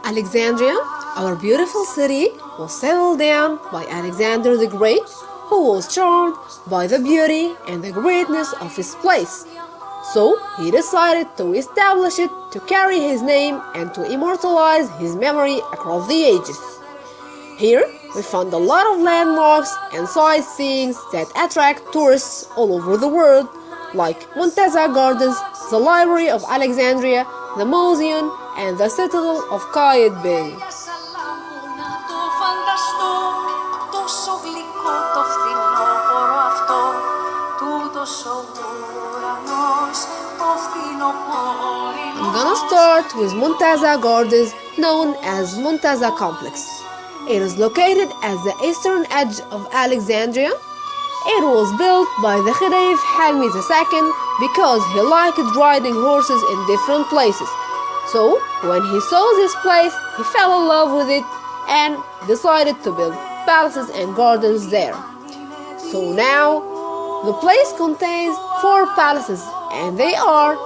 Alexandria, our beautiful city, was settled down by Alexander the Great, who was charmed by the beauty and the greatness of his place. So he decided to establish it to carry his name and to immortalize his memory across the ages. Here we found a lot of landmarks and sightseeing that attract tourists all over the world, like Muntaza Gardens, the Library of Alexandria, the Museum, and the Citadel of Qaid Bey. I'm gonna start with Muntaza Gardens, known as Muntaza Complex. It is located at the eastern edge of Alexandria. It was built by the Khalif Halmi II because he liked riding horses in different places. So, when he saw this place, he fell in love with it and decided to build palaces and gardens there. So now, the place contains 4 palaces, and they are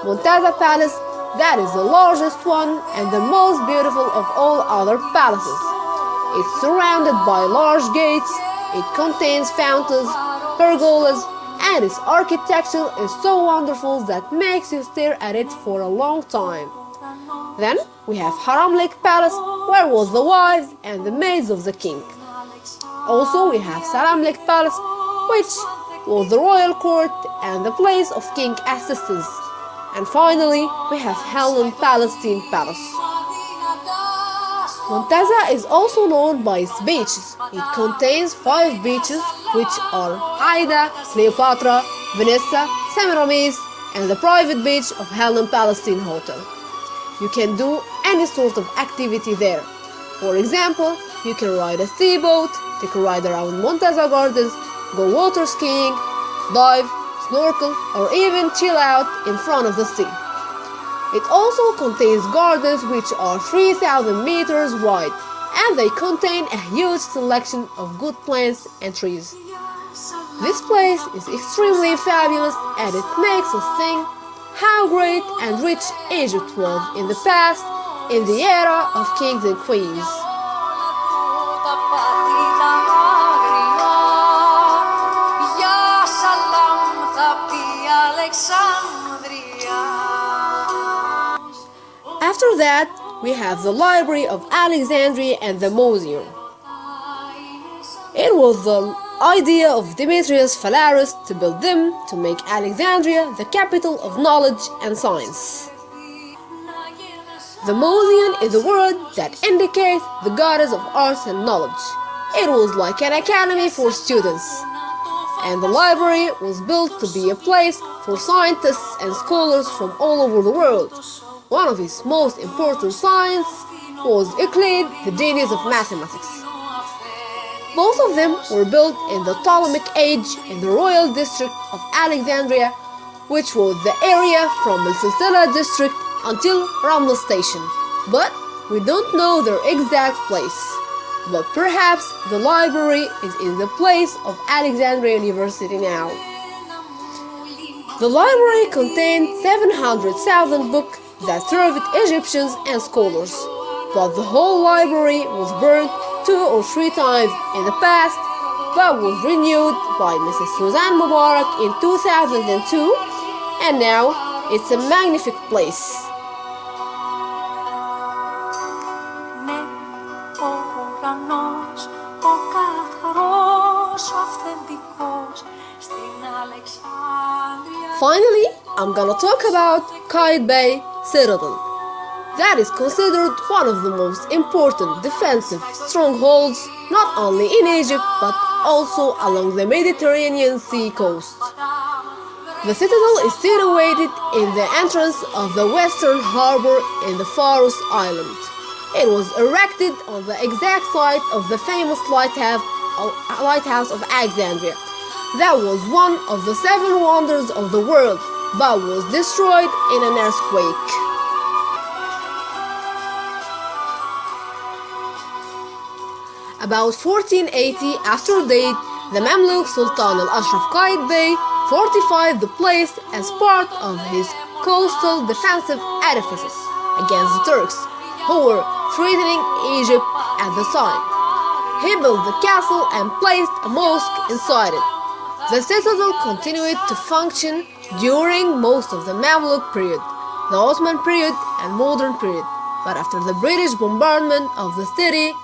Muntaza Palace, that is the largest one and the most beautiful of all other palaces. It's surrounded by large gates, it contains fountains, pergolas, and its architecture is so wonderful that makes you stare at it for a long time. Then we have Haram Lake Palace, where was the wives and the maids of the king. Also we have Salam Lake Palace, which was the royal court and the place of king assistants. And finally we have Helen Palestine Palace. Muntaza is also known by its beaches. It contains 5 beaches, which are Aida, Cleopatra, Vanessa, Semiramis, and the private beach of Helen Palestine Hotel. You can do any sort of activity there. For example, you can ride a speedboat, take a ride around Muntaza Gardens, go water skiing, dive, snorkel, or even chill out in front of the sea. It also contains gardens which are 3,000 meters wide, and they contain a huge selection of good plants and trees. This place is extremely fabulous, and it makes us think how great and rich Egypt was in the past, in the era of kings and queens. After that, we have the Library of Alexandria and the Museum. It was the idea of Demetrius Phalaris to build them to make Alexandria the capital of knowledge and science. The Museum is a word that indicates the goddess of arts and knowledge. It was like an academy for students. And the library was built to be a place for scientists and scholars from all over the world. One of his most important science was Euclid, the genius of mathematics. Both of them were built in the Ptolemaic age in the royal district of Alexandria, which was the area from the Silsila district until Ramla station. But we don't know their exact place. But perhaps the library is in the place of Alexandria University now. The library contained 700,000 books that served Egyptians and scholars, but the whole library was burned 2 or 3 times in the past, but was renewed by Mrs. Suzanne Mubarak in 2002, and now it's a magnificent place. Finally, I'm gonna talk about Qaid Bey Citadel. That is considered one of the most important defensive strongholds not only in Egypt but also along the Mediterranean Sea coast. The citadel is situated in the entrance of the western harbor in the Faroes Island. It was erected on the exact site of the famous lighthouse of Alexandria. That was one of the 7 wonders of the world, but was destroyed in an earthquake. About 1480 after date, the Mamluk Sultan al-Ashraf Qaid Bey fortified the place as part of his coastal defensive edifices against the Turks. who were threatening Egypt at the time. He built the castle and placed a mosque inside it. The citadel continued to function during most of the Mamluk period, the Ottoman period, and modern period. But after the British bombardment of the city,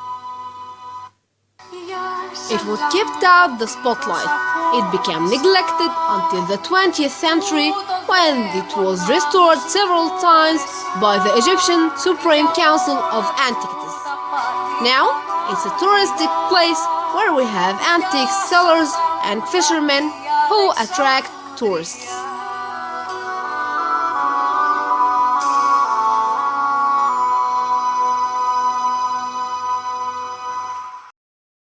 it was kept out the spotlight. It became neglected until the 20th century, when it was restored several times by the Egyptian Supreme Council of Antiquities. Now, it's a touristic place where we have antique sellers and fishermen who attract tourists.